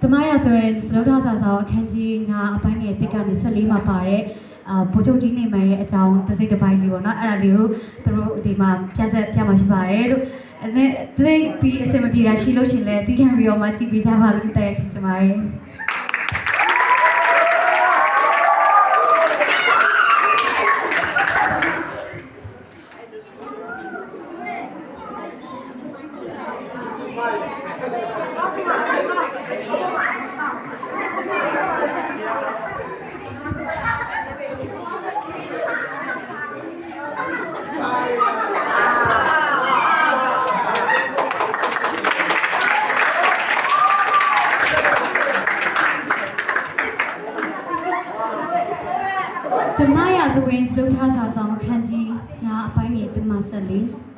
ဓမ္မရဆိုရင်စလုံးသားစာဆောင်အခန်းကြီး9အပိုင်းငယ်1ကနေ14မှာပါတဲ့ဗိုလ်ချုပ်ကြီးနေမှန်ရဲ့အကြောင်းတစ်စိတ်တစ်ပိုင်းလေးပေါ့နော်အဲ့ဒါလေးကိုသူတို့ဒီမှာပြမှာရှိပါတယ်လို့အဲ့ဒါပြီးအစင်မပြေတာရှိလို့ရှင်လဲတီးခံပြီးတော့မှကြည့်ပေးကြပါလို့တိုက်ခင်ချင်ပါတယ်ဓမ္မရာဇဝင်စတုထစာဆောင်အခန်းကြီး9အပိုင်းငယ်1မှ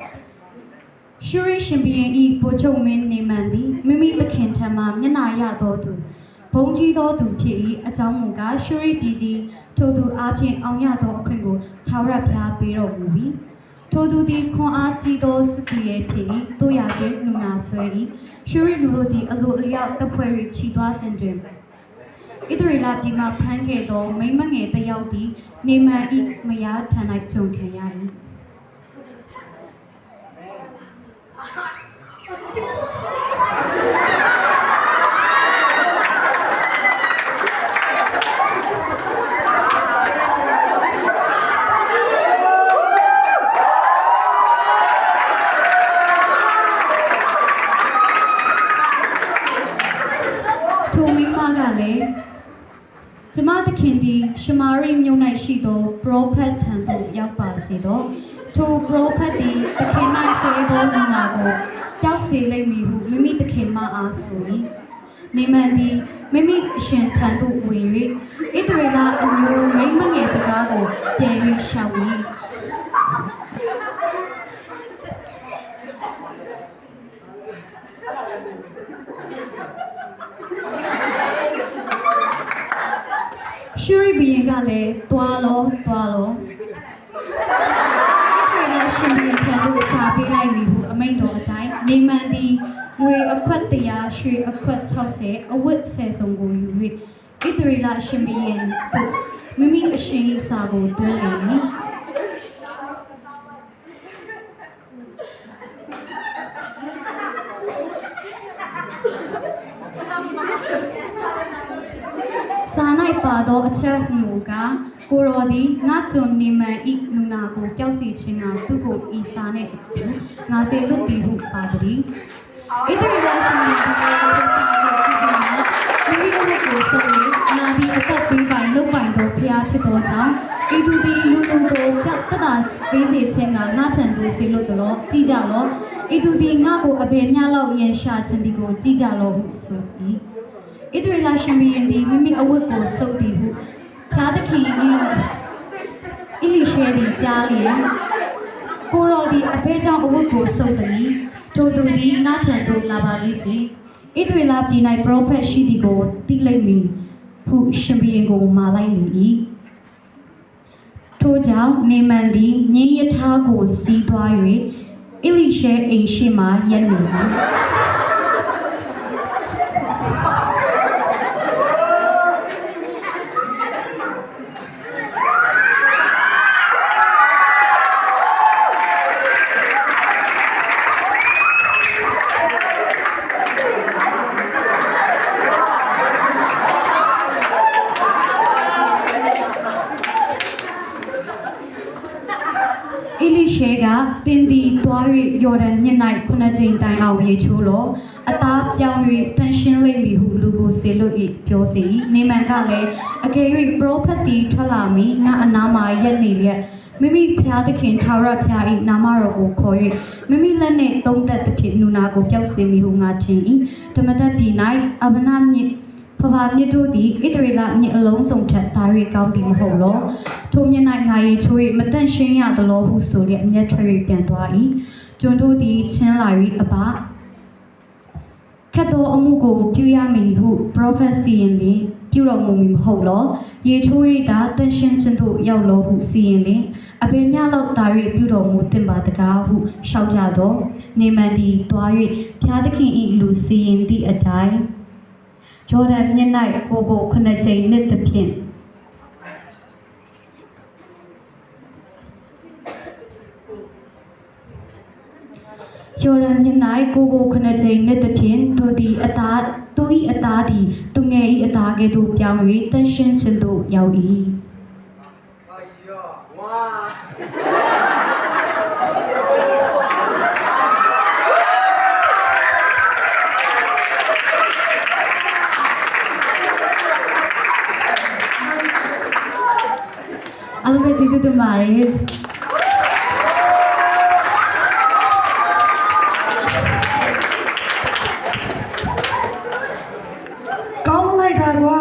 14ရှုရိရှင်ဘီရင်ဤဗိုလ်ချုပ်မင်းနေမှန်သည်မိမိသခင်ထံမှမျက်နာရသောသူဘုံကြီးသောသူဖြစ်၏အကြောင်းမူကားရှုရိပြည်သည်ထိုသူအားဖြင့်အောင်ရသောအခွင့်ကိုထာဝရဘုရားပေးတော်မူ၏ထိုသူသည်ခွန်အားကြီးသောစတိရဲ့ဖြစ်၏တို့ရာတွင်နူနာဆွဲ၏ရှုရိလူတို့သည်အလိုအလျောက်တပ်ဖွဲ့၍ခြိသွားစဉ်တွင်ဣသရေလပြည်မှဖမ်းခဲ့သောမိမငယ်တစ်ယောက်သည်နေမန်၏မယားထံ၌ကြုံခံရ၏ထိုမိမကလည်းကျမသခင်သည်ရှမာရိမြို့၌ရှိသောပရောဖက်ထံသို့ရောက်ပါစေသောထိုပရောဖက်သည်သခင်၌ဆွဲသောလူနာကိုကြောက်စေလိမ့်မည်ဟုမိမိသခင်မအားဆို၏နေမန်သည်မိမိအရှင်ထံသို့ဝင်၍ဣသရေလအမျိုးမိမငယ်စကားကိုပြန်၍ရှောက်၏ရှုရိဘီရင်ကလည်းသွားလောဣသရေလရှင်ဘီရင်ထံသို့စာပေးလိုက်ပြီဟုအမိန့်တော်အတိုင်းနေမန်သည်ငွေအခွက်100ရွှေအခွက်60အဝတ်10စုံကိုယူ၍ဣသရေလရှင်ဘီရင်သို့မိမိအရှင်၏စာကိုသွင်းလေ၏စာ၌ပါသောအချက်မူကားကိုရောသည်ငါကျွန်နေမန်ဤလူနာကိုပျောက်စီခြင်းကသူ့ကိုဤစာနှင့်အတူငါစေလွတ်သည်ဟုပါသည်ဣသရေလရှင်၏ဒီကားကိုစာကိုကြည့်ပြီးမိမိတို့ကိုဆို၍ငါသည်အသက်ပေးပိုင်လုပ်ပိုင်သောဘုရားဖြစ်သောကြောင့်ဤသူသည်လူကိုပြတ်တာပေးစေခြင်းကငါထံသို့စေလွတ်တော်ကြည်ကြလောဤသူသည်ငါကိုအဘယ်မျှလောက်ရန်ရှာခြင်းသည်ကိုကြည်ကြလောဟုဆိုသည်ဣသရေလရှင်ဘီရင်သည်မိမိအဝတ်ကိုဆုပ်သည်ဟုဖျားသခင်၏အီလိရှဲသည်ကြားလျင်ကိုရောသည်အဘဲကြောင့်အဝတ်ကိုဆုပ်သည်ထိုသူသည်ငါထံသို့လာပါလိမ့်စေဣသရေလပြည်၌ပရောဖက်ရှိသည်ကိုသိလိမ့်မည်ဟုရှင်ဘီရင်ကိုမာလိုက်လေ၏ထိုကြောင့်နေမန်သည်ငင်းရထားကိုစီးသွား၍အီလိရှဲအိမ်ရှိမှရပ်နေ၏အီလိရှဲကတင်းသည်သွား၍ယော်ဒန်မြစ်၌9ကြိမ်တိုင်အောင်ရေချိုးလောအသားပြောင်း၍တန်ရှင်းလိမ့်မည်ဟုလူကိုစေလွတ်၏ပြောစေ၏နေမန်ကလည်းအကယ်၍ပရောဖက်သည်ထွက်လာမည်ငါအနားမှာရက်နေလျက်မိမိဖျားသခင်ထာဝရဘုရား၏နာမတော်ကိုခေါ်၍မိမိလက်နှင့်သုံးသက်သဖြင့်နူနာကိုပျောက်စေမည်ဟုငါထင်၏ဓမ္မသက်ပြည်၌အဗနာမြစ်ဖဖမြစ်တို့သည်ဣသရေလမြစ်အလုံးစုံထက်သာ၍ကောင်းသည်မဟုတ်လောထိုမြစ်၌ငါရေချိုး၍မတန့်ရှင်းရသလိုဟုဆိုလျက်အမျက်ထွက်၍ပြန်သွား၏ကျွန်တို့သည်ချင်းလာ၍အပခတ်သောအမှုကိုပြုရမည်ဟုပရောဖက်စီရင်လျင်ပြုတော်မူမည်မဟုတ်လောရေချိုး၍သာတန်ရှင်းခြင်းသို့ရောက်လောဟုစီရင်လျင် အပင်များလောက်သား၍ပြုတော်မူတင်ပါတကားဟုရှောက်ကြတော့နေမန်သည်တွား၍ဖျားသခင်၏လူစီရင်သည့်အတိုင်းဂျော်ဒန်မြစ်၌ကိုခုနှစ်ကြိမ်နှစ်သဖြင့်ယောရန်မြစ်၌ကိုခုနှစ်ကြိမ်နှစ်သဖြင့်သူ၏အသားသည်သူငယ်၏အသားကဲ့သို့ပြောင်း၍တန်ရှင်းခြင်းသို့ရောက်၏အားလုံးပဲကျေးဇူးတင်ပါတယ်